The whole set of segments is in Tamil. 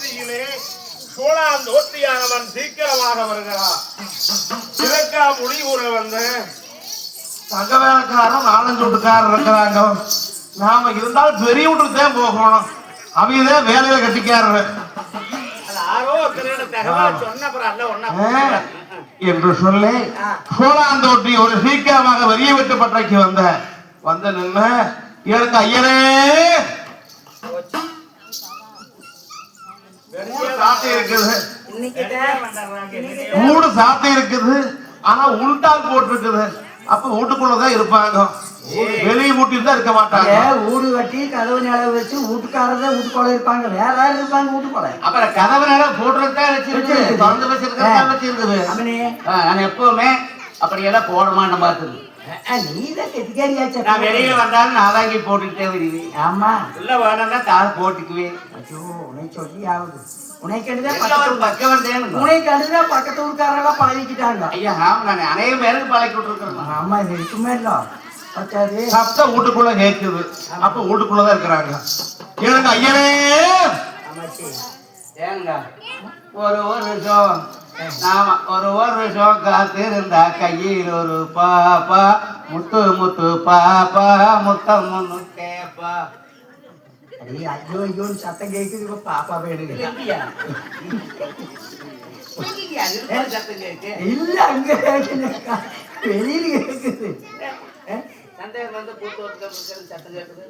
வீதியிலே சோழாந்தோட்டியானவன் சீக்கிரமாக வருகிறான். இதற்கா முடிவுற வந்து தங்க வேலைக்காரன் 4-5 வீட்டுக்காரர் இருக்கிறாங்க. நாம இருந்தால் பெரிய வீட்டுக்கு தான் போகணும். அவங்க வேலையில கட்டிக்காரரு என்று சொல்லி சோழாந்தோட்டி ஒரு சீக்கிரமாக வெறிய விட்டு பட்டறைக்கு வந்த நின்று எனக்கு ஐயனே சாத்தி இருக்குது, மூணு சாத்தி இருக்குது, ஆனா உள்டால் போட்டிருக்குது. அப்ப வீட்டுக்குள்ளதான் இருப்பாங்க, வெளியே வீட்டில் தான் இருக்க மாட்டாங்க. வீடு கட்டி கதவு நிலவு வச்சு வீட்டுக்காரதான் வீட்டுக்குள்ள இருப்பாங்க, வேற யாரும் இருப்பாங்க வீட்டுக்குள்ள. அப்புறம் கதவு நிலம் போட்டுறதுதான் வச்சிருக்கு, திறந்து வச்சிருக்கா வச்சிருக்குது. நான் எப்பவுமே அப்படியெல்லாம் போடமாட்ட பாத்துது. நீதான் கெட்டிக்காரியாச்சா. நான் வெளியே வந்தாலும் நான் வாங்கி போட்டுக்கிட்டே வருவேன். ஆமா உள்ள வேணும்னா காசு போட்டுக்குவேன். ஐயோ உன்னை சொல்லி ஆகுது. உனக்கு பக்கத்து ஊருக்காரெல்லாம் பழகிக்கிட்டாங்க. ஐயா ஆமா, நான் அநேக பேருக்கு பழக்கி விட்டுருக்கேன். ஆமா இது இருக்குமே இல்ல சப்தம் வீட்டுக்குள்ள கேட்குது. அப்ப வீட்டுக்குள்ளதான் இருக்கிறாங்க. எனக்கு ஐயனே ஏங்க ஒரு வருஷம் நாம ஒரு வருஷம் காத்திருந்தா கையில் ஒரு பாப்பா முத்து முத்து பாப்பா முத்தம் முன்னு கேப்பா. ஐயோ ஐயோ சத்தம் கேக்குது. இப்ப பாப்பா வேணுங்க இல்ல அங்க வெளியில கேக்குது. சந்தேகம் வந்து சத்தம் கேட்குது.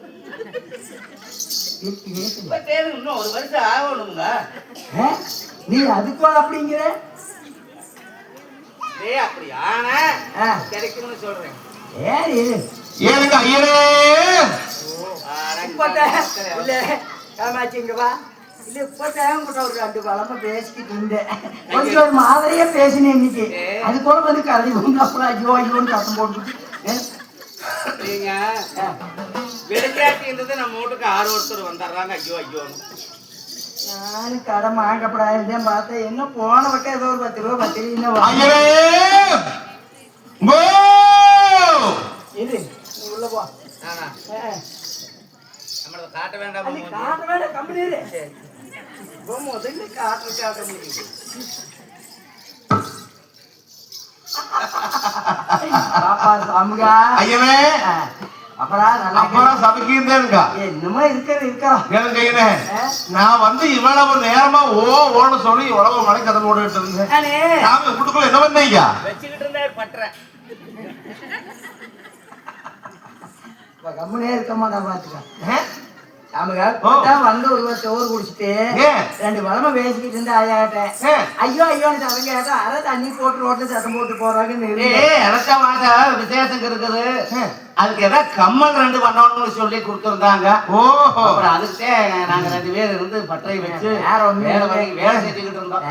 இன்னும் ஒரு வருஷம் ஆகணுங்க. நீ அதுக்குள்ள அப்படிங்கிற அப்படி ஆனா கிடைக்கும்னு சொல்றேன். ஏனுங்க ஐயரே காமாச்சிங்கப்பா இல்ல இப்பதான் கூட ஒரு 2 பழமா பேசிக்கிட்டு இருந்தேன். கொஞ்சம் ஒரு மாதிரியா பேசினேன் இன்னைக்கு. அது கூட வந்து கரடி வந்து அப்புறம் ஐயோ ஐயோன்னு சத்தம் போட்டு வெளிக்காட்டி இருந்தது நம்ம வீட்டுக்கு 6 ஒருத்தர் வந்துடுறாங்க. ஐயோ ஐயோ நானும் கடை வாங்கப்படாதுதான் பார்த்தேன். என்ன போன வட்டம் ஏதோ ஒரு 10 ரூபா 10 இது உள்ள போ. காட்ட வேண்டாம் காட்ட வேண்டாம் கம்பெனி முதல்ல காட்ட முடியும். நான் வந்து இவ்வளவு நேரமா ஓன்னு சொல்லி இவ்வளவு மழை கதை போட்டுட்டு இருந்தேன். வீட்டுக்குள்ள என்ன பண்ணீங்க? வச்சுக்கிட்டு இருந்தேன் பற்றேன். கம்முனே இருக்க மாட்டா பாத்துக்க. வந்து ஒரு சோறு குடிச்சிட்டு 2 பழமா பேசிக்கிட்டு இருந்தா ஐயாட்ட ஐயோ ஐயோன்னு சத்தம் கேட்டா அதை தண்ணி போட்டு ரோட்ல சத்தம் போட்டு போறாங்கன்னு விசேஷம் இருக்குது. அதுக்கு ஏதாவது கம்மல் 2 பண்ணணும்னு சொல்லி கொடுத்துருந்தாங்க. அப்புறம் அதுக்கு நாங்க 2 பேர் இருந்து பட்டறை வச்சு வேலை செஞ்சுக்கிட்டு இருந்தோம்.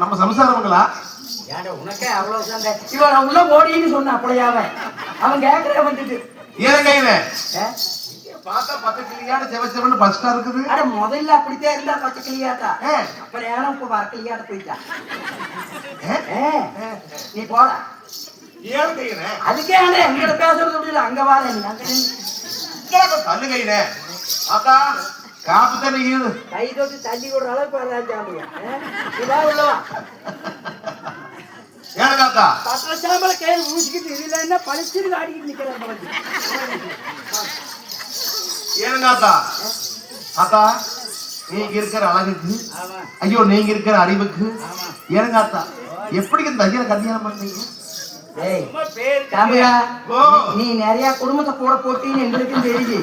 நம்ம சம்சாரங்களா உனக்கே அவ்வளவு இவன் உள்ள ஓடின்னு சொன்ன அப்படியாவ அவன் கேட்கற வந்துட்டு பார்த்தா 10 கிளியாட்ட செவச்சவன்னு பஸ்டா இருக்குது. அட முதல்ல அப்படித்தான் இருந்தா 10 கிளியாட்டா. அப்புறம் ஏன்னா இப்ப வர கிளியாட்ட போயிட்டா. நீ போட அதுக்கே எங்கிட்ட பேசுறது முடியல. அங்க வார தள்ளு கையில அக்கா காப்பு தண்ணி கை தொட்டு தண்ணி விடுற அளவுக்கு வராஜாமியா இதா உள்ளவா சாம்பல கையில் ஊசிக்கிட்டு இதுல என்ன பழிச்சிட்டு ஆடிக்கிட்டு நிக்கிறேன். ஏனுங்காத்தா அத்தா நீங்க இருக்கிற அழகுக்கு ஐயோ நீங்க இருக்கிற அறிவுக்கு ஏனுங்காத்தா எப்படி இந்த ஐயனை கல்யாணம் பண்ணீங்க? நீ நிறைய குடும்பத்தை கூட போட்டின்னு எங்களுக்கும் தெரியுது.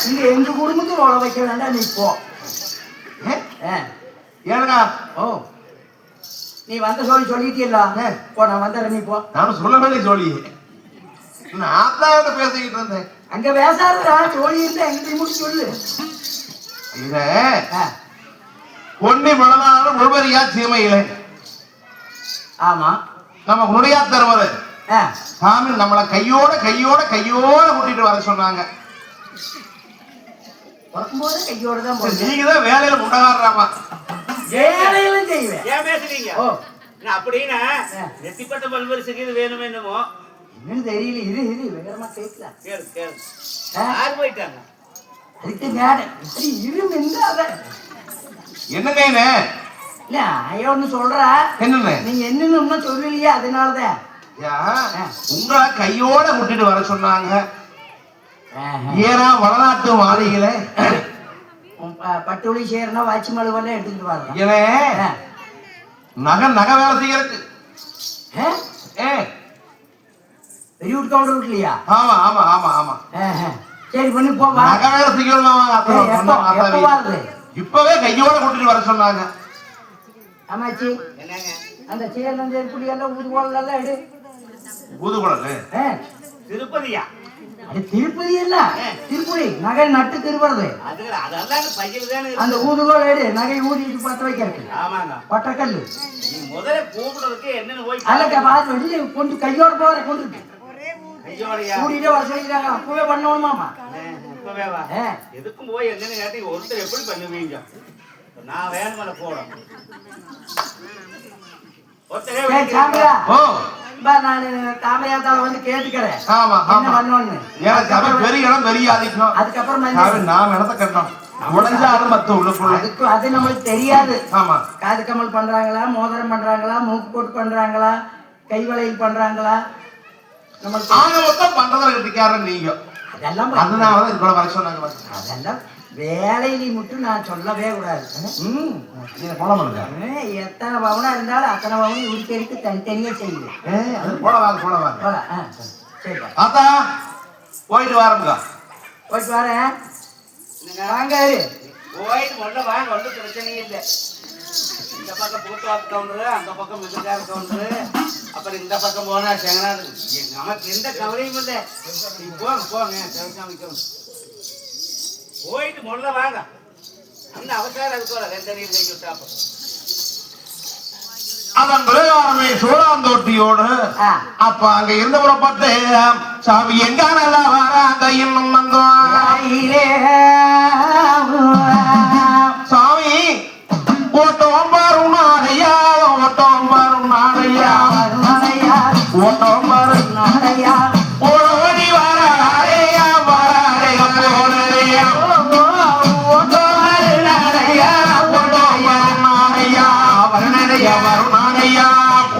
இங்க எங்க குடும்பத்தை ஓட வைக்க வேண்டாம். நீ போ. ஏனுங்க நீ வந்த சொல்லிட்டீல்ல போ. நான் வந்துடுறேன் நீ போ. நானும் சொல்லவே சொல்லி நான் பேசிக்கிட்டு இருந்தேன். அங்க பேசாதா சோழி இருந்தா எங்கிட்ட முடிச்சு சொல்லு. இத பொன்னி மலனான முழுவரியா சீமையிலே ஆமா நம்ம முடியா தருவது சாமி நம்மளை கையோட கையோட கையோட கூட்டிட்டு வர சொன்னாங்க. கையோட தான் நீங்க தான் வேலையில முண்டகாடுறாமா. வேலையிலும் செய்வேன். ஏன் பேசுறீங்க அப்படின்னா நெத்திப்பட்ட பல்வரிசைக்கு இது வேணும் என்னமோ என்னன்னு தெரியல. இது விவரமா கேட்கலாம். கேளு யார் போயிட்டாங்க? அதுக்கு மேடை இப்படி இருமில்லாத என்னங்க இது? இல்ல ஐயோன்னு சொல்றா. என்னன்னு நீங்க என்னன்னு இன்னும் சொல்லலையே, அதனாலதான். உங்களை கையோட கூட்டிட்டு வர சொன்னாங்க. ஏரா வளநாட்டு மாளிகளை பட்டுளி சேர்னா வாட்சி மலுவெல்லாம் எடுத்துட்டு வரலாம். நகை வேலை செய்யறதுக்கு பெரிய வீட்டு கவுண்டர் வீட்லையா? ஆமா ஆமா ஆமா ஆமா. சரி பண்ணி போவா. நகை வேலை செய்யணும். இப்பவே கையோட கூட்டிட்டு வர சொன்னாங்க. ஆமாச்சி என்னங்க அந்த சேர்ல செருப்புடி எல்லாம் ஊதுகோல் எல்லாம் எடு. ஊதுகுழல் திருப்பதியா? அது திருப்பதி இல்ல, திருப்பதி நகை நட்டு திருப்பறது. அதெல்லாம் பையில தானே அந்த ஊதுகோல் எடு, நகை ஊதிட்டு பத்த வைக்கிறது. ஆமாங்க. பட்டக்கல்லு நீ முதல்ல கூப்பிடுறதுக்கு என்னன்னு போய் அல்லக்கா பாத்து வெளியே கொண்டு கையோட போற கொண்டு கையோடையா கூட்டிட்டு வர சொல்லிக்கிறாங்க. அப்பவே பண்ணணுமாமா? இப்பவே வா. எதுக்கும் போய் என்னன்னு கேட்டி ஒருத்தர் எப்படி பண்ணுவீங்க? நான் வேணுமல போறோம். ஒருத்தரே சாமியா ஓ நான் தாமையாத்தால வந்து கேட்டுக்கிறேன். ஆமா என்ன ஆமா. பண்ணணும்னு. எனக்கு சபை பெரிய இடம் பெரிய ஆதிக்கம். அதுக்கப்புறம் நான் இடத்த கட்டணும். உடஞ்சாலும் மத்த உள்ளுக்குள்ள. அதுக்கு அது நம்மளுக்கு தெரியாது. ஆமா. காது கமல் பண்றாங்களா, மோதிரம் பண்றாங்களா, மூக்கு போட்டு பண்றாங்களா, கை வளையல் பண்றாங்களா, நம்மளுக்கு ஆக மொத்தம் பண்றதை கட்டிக்காரன் நீங்க. அதெல்லாம் அதனாலதான் இவ்வளவு வர சொன்னாங்க. அதெல்லாம் வேலையில மட்டும் நான் சொல்லவே கூடாது. போல பண்ணுங்க. எத்தனை பவுனா இருந்தாலும் அத்தனை பவுனும் உரிக்கடிக்கு தனித்தனியா செய்யுது. போல வாங்க போல வாங்க. போல சரி ஆத்தா போயிட்டு வாருங்க. போயிட்டு வரேன். வாங்க போயிட்டு முதல்ல வாங்க. ஒன்றும் பிரச்சனையே இல்லை. இந்த பக்கம் பூத்தாத்து கவுண்டரு, அந்த பக்கம் மிதக்கார கவுண்டரு, அப்புறம் இந்த பக்கம் போனா செங்கனாடு. நமக்கு எந்த கவலையும் இல்லை. போங்க போங்க சிவசாமி போயிட்டு முதல்ல வாங்க. அந்த அவசரம் இருக்கோல ரெண்டு நீர் கை விட்டாப்ப அதன் பிரகாரமே சோழாந்தோட்டியோடு அப்ப அங்க இருந்து புறப்பட்டு சாமி எங்க நல்லா வராங்க இன்னும் வந்தோம். சாமி ஓட்டம் பாரும் நாடையா, ஓட்டம் பாரும் நாடையா, ஓட்டம் பாரும் நாடையா, ஓடி வராரையா வராரே போறையா, ஓட்டம் பாரும் நாடையா, ஓட்டம் பாரும் நாடையா வரணரையா வருணாடையா,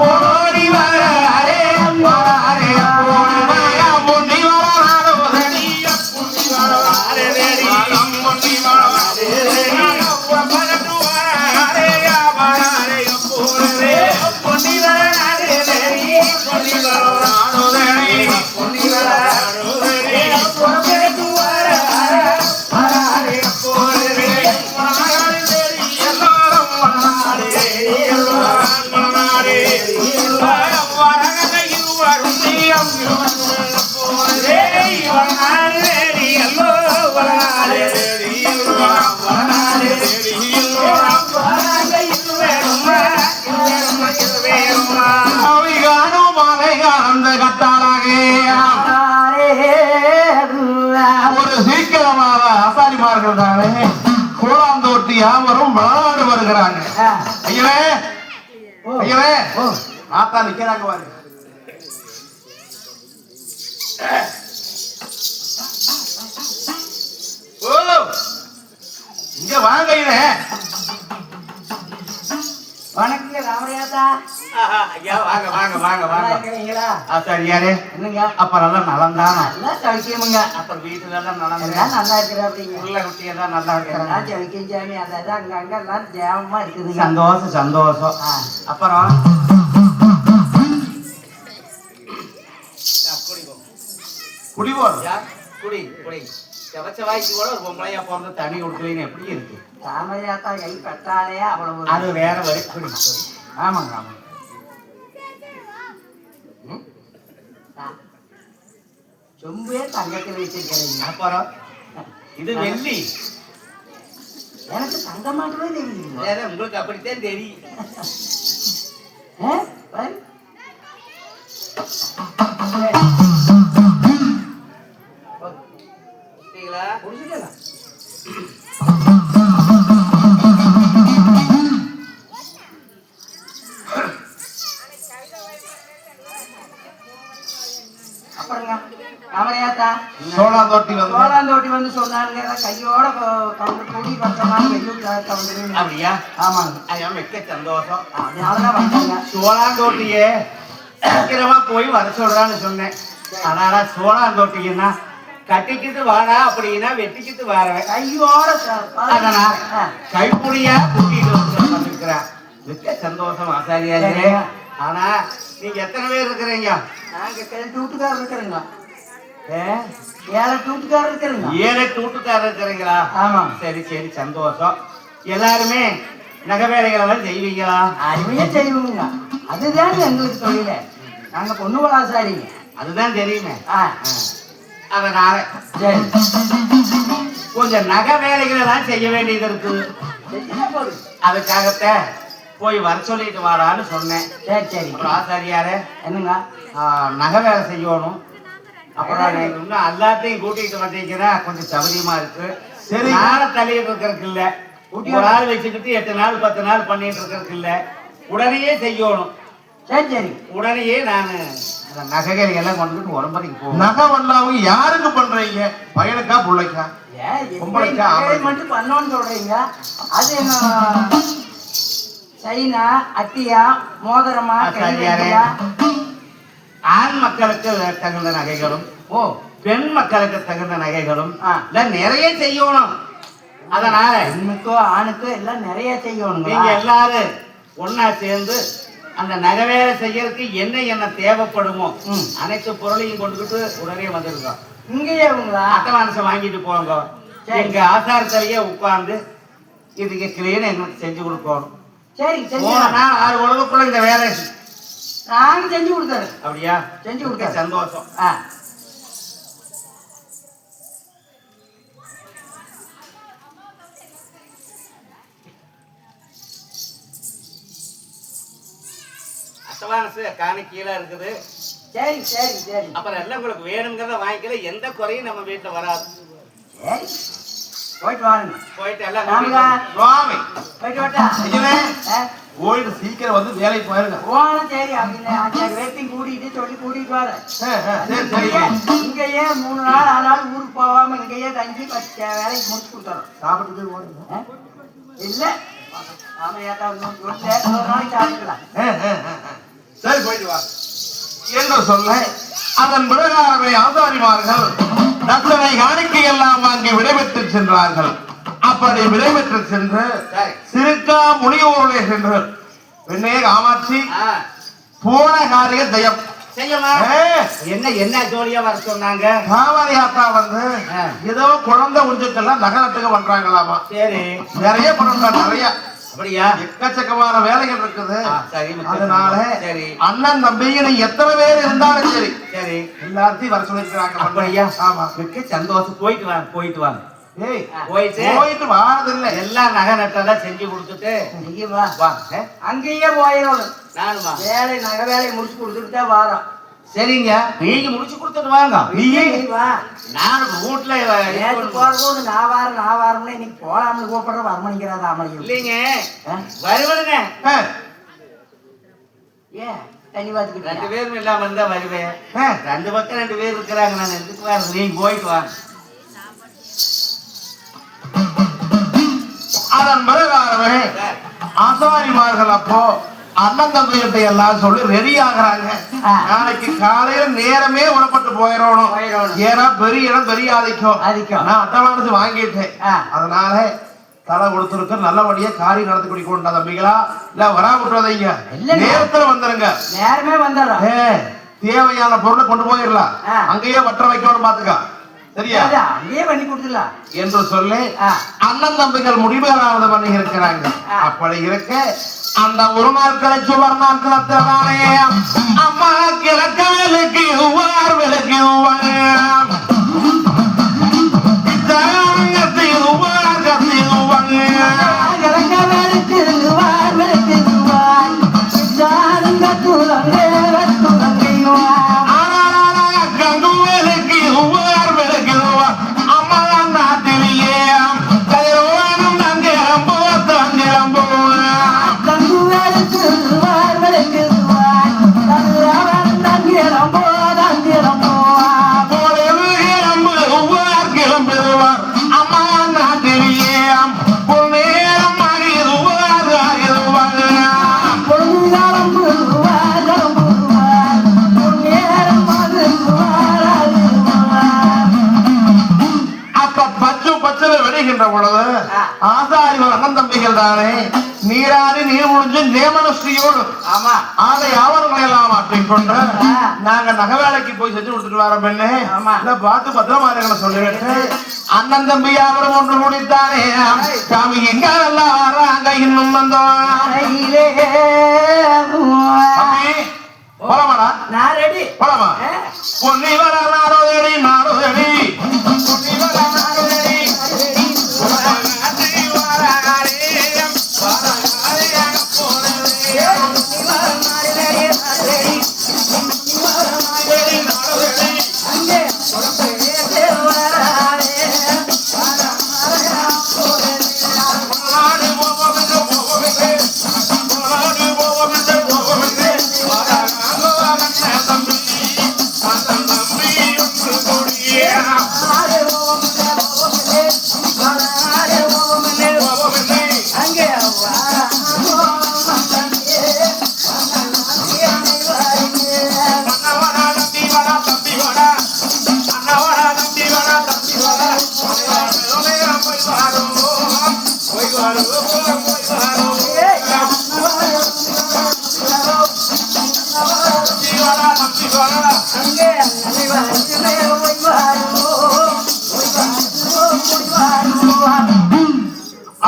ஓடி வராரே வராரே போறையா, முன்னி வராரோ தனியா, முன்னி வராரே வேடியா, முன்னி வராரே வேடியா, பகட்டு வராரேயா வராரே போறே, முன்னி வராரே வேடியா, முன்னி வராரோ தனியா, முன்னி வராரோ வேடியா, பகட்டு வராரே வராரே போறே, வராரே வேடியா, எல்லாரும் வராரே எல்லாரும் வராரே எல்லாரும் வராரே இருவரும் நீயம் இருவரும் போறே, வராரே வேடியா, எல்லாரும் வராரே வேடியா, எல்லாரும் வராரே வேடியா, எல்லாரும் வராரே இருவரும் இருவரும் அவிகானும் மலைகாந்த கட்டாளாகே ஒரு சீக்கிரமாக ஆசாரிமார்கள் தானே கோலாந்தோட்டி யாவரும் விளையாடு வருகிறாங்க. ஐயரே ஐயரே ஆத்தா நிக்கிறாங்க பாருங்க. ஓ இங்க வாங்க ஐயரே. வணக்கங்க ராமரையாத்தா. ஐயா வாங்க வாங்க வாங்க வாங்க. இருக்கிறீங்களா? சரியாரே என்னங்க அப்புறம் எல்லாம் நலம்தானா? நல்லா சவிக்கியமுங்க. அப்புறம் வீட்டுல எல்லாம் நலம் எல்லாம் நல்லா இருக்கிறாங்க. உள்ள குட்டி எல்லாம் நல்லா இருக்கிறாங்க. எல்லாம் சவிக்கியம் சாமி. அதாவது அங்கங்க எல்லாம் தேவமா இருக்குதுங்க. சந்தோஷம் சந்தோஷம். அப்புறம் குடி போறோம். குடி குடி செவச்சவாய்க்கு கூட ஒரு பொம்பளையா பிறந்த தண்ணி கொடுக்கலன்னு எப்படி இருக்கு? ராமரையாத்தா கை பட்டாலே அவ்வளவு. அது வேற வழி. குடி குடி. ஆமாங்க ஆமாங்க. சொம்பே தங்கத்தில் வச்சிருக்கிறீங்க. அப்புறம் இது வெள்ளி. எனக்கு தங்க மாட்டவே தெரியுது. வேற உங்களுக்கு அப்படித்தான் தெரியும். புரிஞ்சுக்கலாம். அப்புறங்க ராமரையாத்தா சோழாந்தோட்டி வந்து சோழாந்தோட்டி வந்து சொன்னாங்க. நாளுங்கிற கையோட கவுண்டர் கூடி பக்கமாக வெள்ளூர் கவுண்டர். அப்படியா? ஆமாங்க. ஐயா மிக்க சந்தோஷம். அதனாலதான் வந்தாங்க. சோழாந்தோட்டியே சீக்கிரமா போய் வர சொல்றான்னு சொன்னேன். ஆனா சோழாந்தோட்டின்னா கட்டிக்கிட்டு வாடா அப்படின்னா வெட்டிக்கிட்டு வரவேன். கையோட அதனால் கைப்புடியா கூட்டிட்டு வந்துருக்கிறேன். மிக்க சந்தோஷம் ஆசாரியாரே. ஆனா நீங்க எத்தனை பேர் இருக்கிறீங்க? நாங்க 8 வீட்டுக்காரர் இருக்கிறீங்களா? 7 வீட்டுக்காரர் இருக்கிறீங்க. 7 வீட்டுக்காரர் இருக்கிறீங்களா? ஆமா. சரி சரி சந்தோஷம். எல்லாருமே நகை வேலைகளெல்லாம் செய்வீங்களா? அருமையா செய்வோங்க. அதுதான் எங்களுக்கு தொழில. நாங்க பொண்ணு வளாசாரிங்க. அதுதான் தெரியுமே. அதனால சரி கொஞ்சம் நகை வேலைகள் எல்லாம் செய்ய வேண்டியது இருக்கு. அதுக்காகத்த போய் வர சொல்லிட்டு வாடான்னு சொன்னேன். சரி சரி. அப்புறம் ஆசாரியாரே என்னங்க நகை வேலை செய்யணும். அப்புறம் இன்னும் எல்லாத்தையும் கூட்டிட்டு வந்தீங்கன்னா கொஞ்சம் சௌகரியமா இருக்கு. சரி. நாளை தள்ளிட்டு இருக்கிறதுக்கு இல்ல. ஒரு நாள் வச்சுக்கிட்டு 8 நாள் 10 நாள் பண்ணிட்டு இருக்கிறதுக்கு இல்ல. உடனே செய்யணும். சரி சரி. உடனே நான் நகைகள் எல்லாம் கொண்டுட்டு உடம்புக்கு போவேன். நகை வல்லாவும் யாருக்கு பண்றீங்க? பையனுக்கா பிள்ளைக்கா? பொம்பளைக்கா மட்டும் பண்ணோன்னு சொல்றீங்க. அது என்ன சைனா அட்டியா மோதிரமா கையா? ஆண் மக்களுக்கு தகுந்த நகைகளும் பெண் மக்களுக்கு தகுந்த நகைகளும் நிறைய செய்யணும். அதனால பெண்ணுக்கோ ஆணுக்கோ எல்லாம் நிறைய செய்யணும். நீங்க எல்லாரும் ஒன்னா சேர்ந்து அந்த நகை வேலை செய்யறதுக்கு என்ன தேவைப்படுமோ அனைத்து பொருளையும் கொண்டுகிட்டு உடனே வந்துருக்கோம். இங்கேயே அட்டவானசம் வாங்கிட்டு போங்க. எங்க ஆசாரத்திலேயே உட்கார்ந்து இதுக்கு கிளீன் எங்களுக்கு செஞ்சு கொடுக்கணும். சரி சரி. 6 உலகக்குள்ள இந்த வேலை நாங்க செஞ்சு கொடுத்தாரு. அப்படியா? செஞ்சு கொடுக்க சந்தோஷம். அட்டவானசு காணி கீழே இருக்குது. சரி சரி சரி. அப்புறம் எல்லாம் உங்களுக்கு வேணுங்கிறத வாங்கிக்கல. எந்த குறையும் நம்ம வீட்டுல வராது. சரி போயிட்டு வாங்க. போயிட்டு எல்லாம் சுவாமி போயிட்டு வாட்டா. போயிட்டு சீக்கிரம் வந்து வேலைக்கு போயிருங்க. போனா சரி அப்படின்னு வேட்டையும் கூட்டிட்டு சொல்லி கூட்டிட்டு வர. இங்கேயே 3 நாள் ஆனாலும் ஊருக்கு போகாம இங்கேயே தங்கி வேலைக்கு முடிச்சு கொடுத்துறோம். சாப்பிட்டு போடுங்க. இல்ல ஆமா ஏட்டா ஒரு நாளைக்கு சாப்பிட்டுக்கலாம். சரி போயிட்டு வா என்று சொல்ல அதன் பிரகாரமே ஆசாரிமார்கள் தத்தனை காணிக்கை எல்லாம் வாங்கி விடைபெற்று சென்றார்கள். அப்படி விடைபெற்று சென்று சிறுக்கா முனியோர்களே சென்று பெண்ணே காமாட்சி போன காரிய ஜெயம் என்ன ஜோலியா வர சொன்னாங்க. காவாரியாத்தா வந்து ஏதோ குழந்தை உஞ்சக்கெல்லாம் நகரத்துக்கு பண்றாங்களாமா. சரி நிறைய பண்றாங்க. நிறைய அப்படியா? எக்கச்சக்கமான வேலைகள் இருக்குது. அதனால சரி அண்ணன் தம்பின்னு எத்தனை பேர் இருந்தாலும் சரி சரி எல்லாத்தையும் வர சொல்லிருக்காங்க. அப்படியா? ஆமா மிக்க சந்தோஷம். போயிட்டு வாங்க போயிட்டு வாங்க. போயிட்டு வாரதில்லை. எல்லாம் நகை நட்டெல்லாம் செஞ்சு கொடுத்துட்டு நீங்க வா அங்கேயே போயிடணும். நானுமா வேலை நகை வேலையை முடிச்சு கொடுத்துட்டு தான் வாரோம். சரிங்க நீங்க முடிச்சு கொடுத்துட்டு வாங்க. நான் வீட்டுல போறபோது நான் வாரம்னா இன்னைக்கு போலாம்னு கூப்பிடுற வரமணிக்கிறாத அமளி இல்லைங்க வருவனுங்க. ஏன் தண்ணி பார்த்துக்கிட்டு 2 பேரும் இல்லாம இருந்தா வருவேன். 2 பக்கம் 2 பேர் இருக்கிறாங்க. நான் எதுக்கு வரேன்? நீங்க போயிட்டு வாங்க. அதன் பிரகாரமே ஆசாரிமார்கள் அப்போ அண்ணன் தம்பிகிட்ட எல்லாம் சொல்லி ரெடி ஆகுறாங்க. நாளைக்கு காலையில நேரமே உடப்பட்டு போயிடணும். ஏன்னா பெரிய இடம் பெரிய ஆதிக்கம். நான் அட்டவானது வாங்கிட்டேன். அதனால தலை கொடுத்துருக்கு. நல்லபடியா காரியம் நடத்தி குடிக்கொண்டா தம்பிகளா இல்ல வரா விட்டுறதைங்க. நேரத்துல வந்துருங்க. நேரமே வந்துடுறோம். தேவையான பொருளை கொண்டு போயிடலாம். அங்கேயே வற்ற வைக்கணும் பாத்துக்க. சரியா? அங்கேயே பண்ணி கொடுத்துடலாம் என்று சொல்லி அண்ணன் தம்பிகள் முடிவுகளாவது பண்ணி இருக்கிறாங்க. அப்படி இருக்க அந்த ஒரு நாள் கழிச்சு மறுநாள் கிளத்தானே அம்மா கிழக்க விலைக்கு விலைக்கு போலே பச்சு பச்சல வெடிகின்ற பொழுது ஆசாரி அண்ணன் தம்பிகள் தானே நீராடி நீர் முடிஞ்சு நேமனஸ்ரீயோடு ஆமா ஆலை ஆவணங்களை எல்லாம் மாற்றிக் கொண்டு நாங்க நகவேலைக்கு போய் செஞ்சு கொடுத்துட்டு வர பெண்ணே இல்ல பார்த்து பத்திரமா இருங்களை சொல்லிவிட்டு அண்ணன் தம்பி யாவரும் ஒன்று முடித்தானே சாமி எங்க எல்லாம் வர்றாங்க இன்னும் வந்தோம் போலாமாடா நான் ரெடி போலாமா பொன்னி வர நாடோதடி நாடோதடி பொன்னி வர நாடோதடி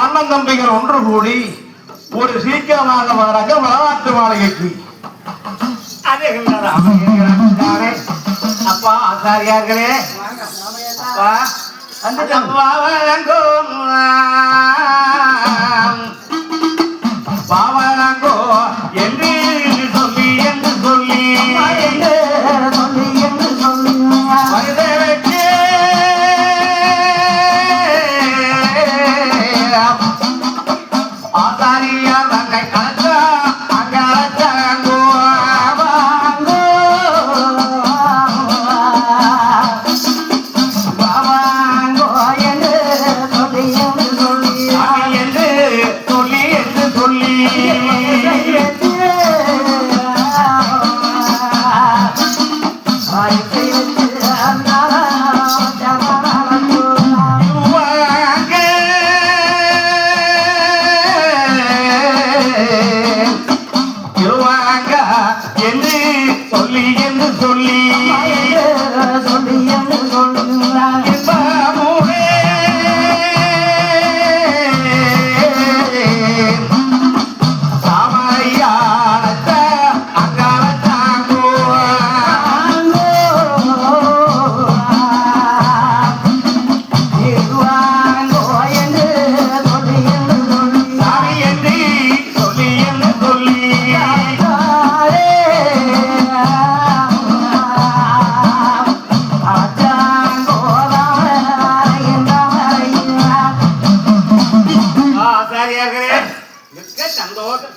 அண்ணன் தம்பிகள் ஒன்று கூடி ஒரு சீக்கிரமாக வராங்க வரலாற்று மாளிகைக்கு அப்பா ஆசாரியார்களே அப்பா பாவனாங்கோ என்று சொல்லி வருதேவச்சே ஆசாரியார் தன்னை கலச்சா அங்க அழைச்சாங்கோ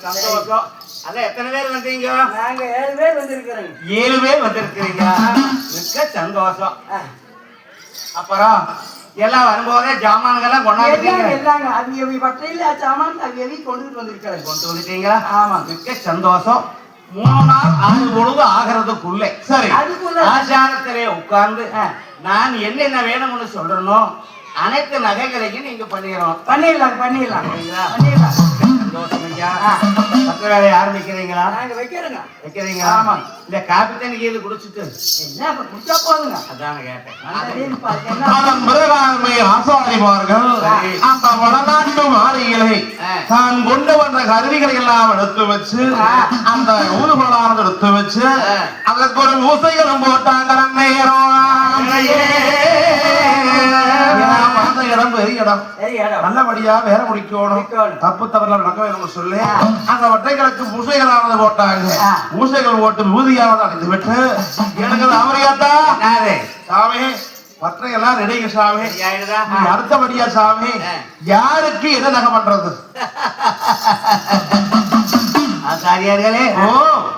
சந்தோஷம். அதான் எத்தனை பேர் வந்தீங்க? நாங்க 7 பேர் வந்திருக்கிறோம். 7 பேர் வந்திருக்கிறீங்க. மிக்க சந்தோஷம். அப்புறம் எல்லாம் வரும்போதே ஜாமான்கள்லாம் கொண்டாந்துட்டீங்க. எல்லாங்க அவியவி பட்டையில சாமான் அவியவி கொண்டுட்டு வந்திருக்காங்க. கொண்டு வந்துட்டீங்களா? ஆமா, மிக்க சந்தோஷம். 3 நாள் 6 பொழுது ஆகிறதுக்குள்ளே சரி அதுக்குள்ள ஆச்சாரத்திலே உட்கார்ந்து நான் என்னென்ன வேணும்னு சொல்றனோ அனைத்து நகைகளையும் நீங்க பண்ணிடணும். பண்ணிடலாம். சந்தோஷம் ஐயா. பத்து வேலை ஆரம்பிக்கிறீங்களா? நாங்க வைக்கிறோங்க. வைக்கிறீங்களா? ஆமா. இந்த காப்பி தண்ணி கீழே குடிச்சிட்டு என்ன இப்ப குடிச்சா போதுங்க. அதான கேட்டேன். அதன் பிறகாமை ஆசாரிமார்கள் அந்த வடநாட்டு மாளிகளை தான் கொண்டு வந்த கருவிகளை எல்லாம் எடுத்து வச்சு அந்த ஊதுபலானது எடுத்து வச்சு அதற்கு ஒரு ஊசைகளும் போட்டாங்க. இடம் பெரிய இடம் நல்லபடியா வேற முடிக்கணும். தப்பு தவறுல நடக்க வேணும் சொல்லி அந்த வட்டைகளுக்கு பூசைகளானது போட்டாங்க. பூசைகள் போட்டு ஊதியானது அடைந்து விட்டு எனக்கு அவரையாத்தா சாமி பற்றையெல்லாம் ரெடிங்க சாமி. அடுத்தபடியா சாமி யாருக்கு என்ன நகை பண்றது? ஆசாரியார்களே,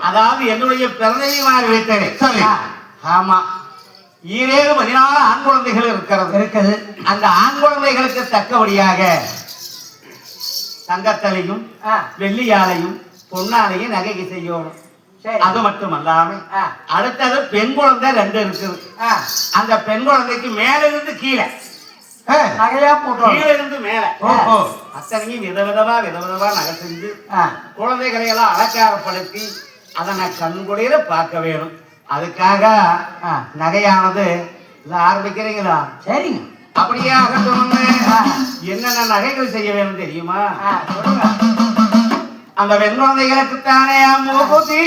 அதாவது என்னுடைய பிறந்தவி மாறி விட்டேன். சரி, ஆமா. 14 ஆண் குழந்தைகள் இருக்குது. அந்த ஆண் குழந்தைகளுக்கு தக்கபடியாக தங்கத்தலையும் வெள்ளியாலையும் பொன்னாலையும் நகைக்கு செய்யணும். அது மட்டுமல்லாம அடுத்தது பெண் குழந்தை 2 இருக்குது. அந்த பெண் குழந்தைக்கு மேல இருந்து கீழே நகையா போட்டோம். கீழே இருந்து மேல ஓஹோ. அத்தனையும் விதவிதமா நகை செஞ்சு குழந்தைகளை எல்லாம் அலங்காரப்படுத்தி அதை நான் கண்குளிர பார்க்க வேணும். அதுக்காக நகையானது ஆரம்பிக்கிறீங்களா? சரிங்க. அப்படியே ஆகட்டும். என்னென்ன நகைகள் செய்ய வேணும் தெரியுமா? சொல்லுங்க. அந்த பெண் குழந்தைகளுக்குத்தானே மூக்குத்தி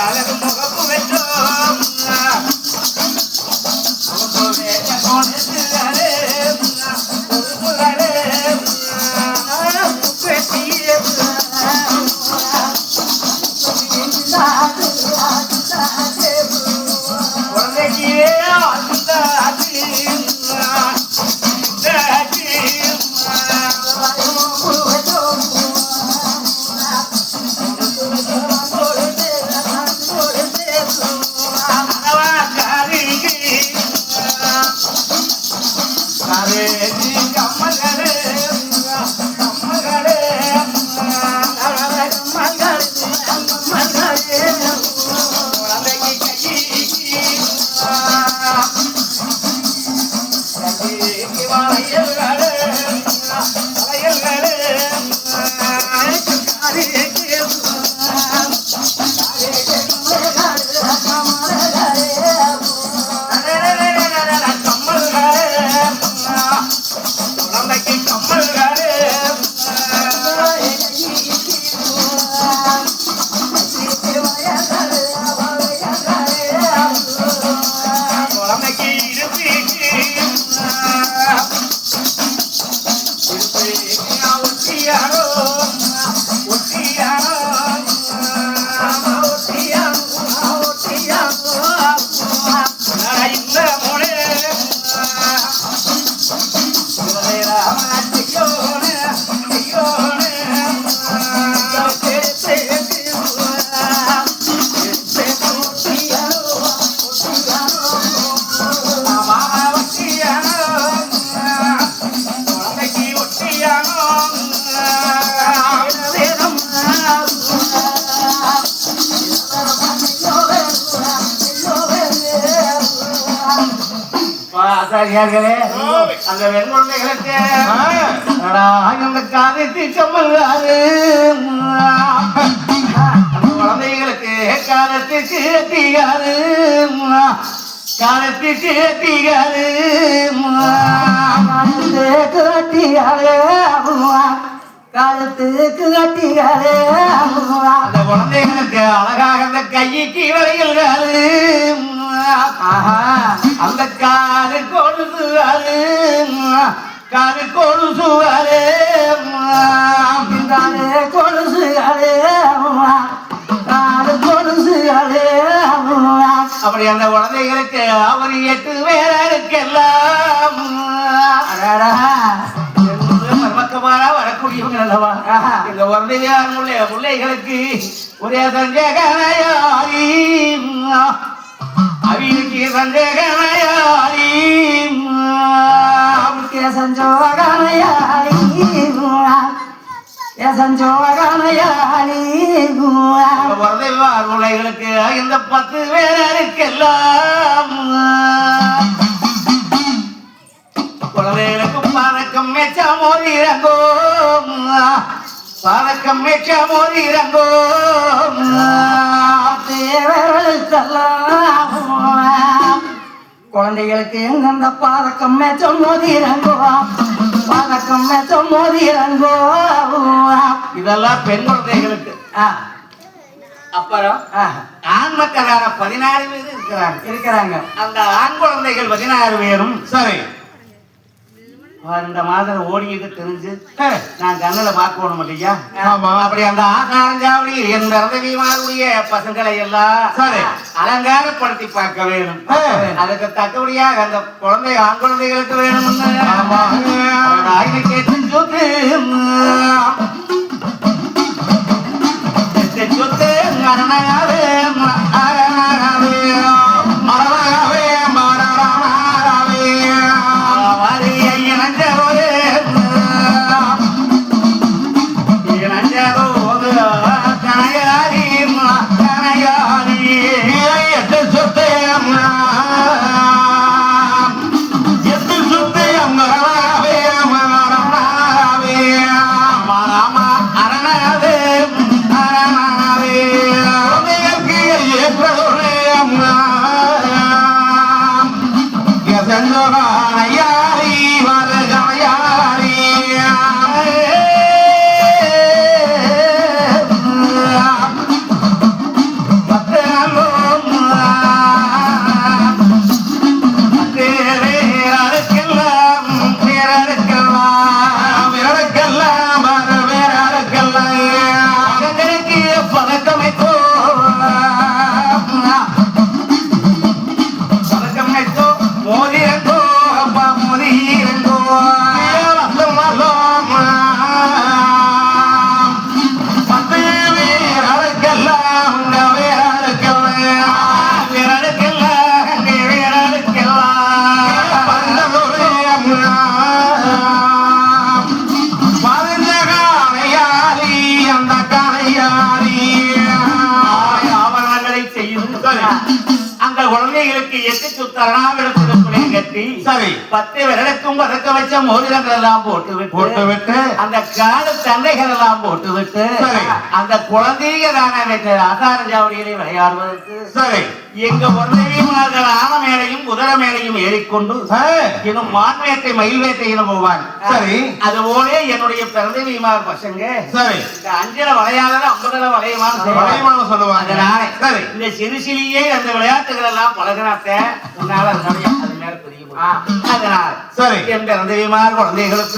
அழகு முகப்பு வச்சோம் ஆச்சாரியார்களே, அந்த வெண்குழந்தைகளுக்கு அந்த காலத்து கம்மல்காரு அந்த குழந்தைகளுக்கு காலத்துக்கு தீகாரு காலத்துக்கு தீகாரு காலத்துக்கு கட்டிகாரு அந்த குழந்தைகளுக்கு அழகாக அந்த கைக்கு வளையல்காரு அந்த காலு கொழுசுகாரு காலு கொழுசுகாரு கொலுசுகாரு காலு கொலுசுகாரு அப்படி அந்த குழந்தைகளுக்கு அவர் 8 பேருக்கெல்லாம் மர்மக்கமாரா வரக்கூடியவங்க அல்லவா இந்த குழந்தையார் பிள்ளைகளுக்கு ஒரே சஞ்சகனையாரி அவிக்கு சஞ்சகனையாரி சஞ்சோகனையாளி சஞ்சோகனையாளி பிள்ளைகளுக்கு இந்த 10 பேருக்கெல்லாம் குழந்தைகளுக்கு பதக்கம் மேச்சா மோதிரங்கோ பதக்கம் மேச்சா மோதிரங்கோ குழந்தைகளுக்கு எங்கெந்த பாதக்கம் மேச்சம் மோதிரங்கோ பாதக்கம் மேச்சம் மோதிரங்கோ இதெல்லாம் பெண் குழந்தைகளுக்கு. அப்புறம் ஆண் மக்களான 14 பேர் இருக்கிறாங்க. அந்த ஆண் குழந்தைகள் 16 பேரும் சரி இந்த மாதம் ஓடிக்கிட்டு தெரிஞ்சு நான் கண்ணுல பார்க்கணும் இல்லையா? ஆமா. அப்படி அந்த ஆகாரஞ்சாவடி என் ரதவிமாருடைய பசங்களை எல்லாம் சரி அலங்காரப்படுத்தி பார்க்க வேணும். அதுக்கு தக்கபடியாக அந்த குழந்தை ஆண் குழந்தைகளுக்கு வேணும்னு கேட்டு சொத்து சொத்து மரணாவே மரணாவே மரணாவே மரணாவே குழந்தைகளுக்கு 8 சுத்தரணாவிடத்திற்குள்ளே கட்டி சரி 10 விரலுக்கும் பதக்க வச்ச மோதிரங்கள் எல்லாம் போட்டு விட்டு அந்த காடு தந்தைகள் எல்லாம் போட்டு விட்டு சரி. அந்த குழந்தைங்க தானே வைத்த ஆசாரஞ்சாவடியிலே விளையாடுவதற்கு சரி எங்க உதவிமார்கள் ஆன மேலையும் குதிரை மேலையும் ஏறிக்கொண்டு இன்னும் மான் வேட்டை மயில் வேட்டையிலும் போவாங்க. சரி அதுபோல என்னுடைய பிறந்தவிமார் பசங்க சரி இந்த 5 வளையாத 50 வளையமான வளையமானம் சொல்லுவாங்க. அதனால சரி இந்த சிறுசிலேயே அந்த விளையாட்டுகள் எல்லாம் பழகினாத்த உன்னால அது மேல பெரிய அதனால சரி என் பிறந்தவிமார் குழந்தைகளுக்கு